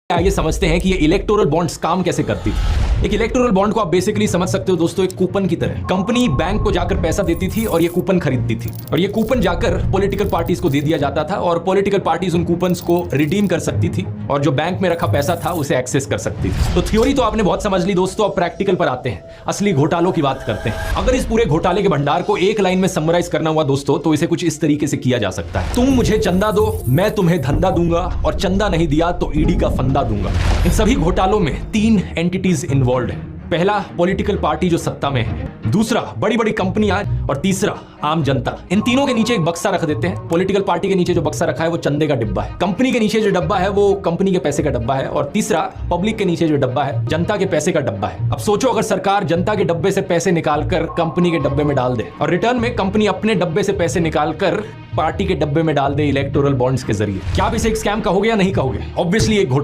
आइए समझते हैं कि ये इलेक्टोरल बॉन्ड्स काम कैसे करती थी। एक इलेक्टोरल बॉन्ड को आप बेसिकली समझ सकते हो दोस्तों, एक कूपन की तरह। कंपनी बैंक को जाकर पैसा देती थी और ये कूपन खरीदती थी, और ये कूपन जाकर पॉलिटिकल पार्टीज को दे दिया जाता था, और पॉलिटिकल पार्टीज उन कूपन्स को रिडीम कर सकती थी और जो बैंक में रखा पैसा था उसे एक्सेस कर सकती थी। तो थ्योरी तो आपने बहुत समझ ली दोस्तों, अब प्रैक्टिकल पर आते हैं, असली घोटालों की बात करते हैं। अगर इस पूरे घोटाले के भंडार को एक लाइन में समराइज करना हुआ दोस्तों, तो इसे कुछ इस तरीके से किया जा सकता है। तुम मुझे चंदा दो, मैं तुम्हें धंधा दूंगा, और चंदा नहीं दिया तो ईडी का फंदा दूंगा। इन सभी घोटालों में तीन एंटिटीज इन्वॉल्व हैं। पहला पॉलिटिकल पार्टी जो सत्ता में है, दूसरा बड़ी बड़ी कंपनियां, और तीसरा आम जनता। इन तीनों के नीचे एक बक्सा रख देते हैं। पॉलिटिकल पार्टी के नीचे जो बक्सा रखा है वो चंदे का डिब्बा है, कंपनी के नीचे जो डब्बा है वो कंपनी के पैसे का डब्बा है, और तीसरा पब्लिक के नीचे जो डब्बा है जनता के पैसे का डब्बा है। अब सोचो, अगर सरकार जनता के डब्बे से पैसे निकालकर कंपनी के डब्बे में डाल दे, और रिटर्न में कंपनी अपने डब्बे से पैसे निकालकर पार्टी के डब्बे में डाल दे इलेक्टोरल बॉन्ड्स के जरिए, क्या आप इसे एक स्कैम कहोगे या नहीं कहोगे? ऑब्वियसली एक घोटाला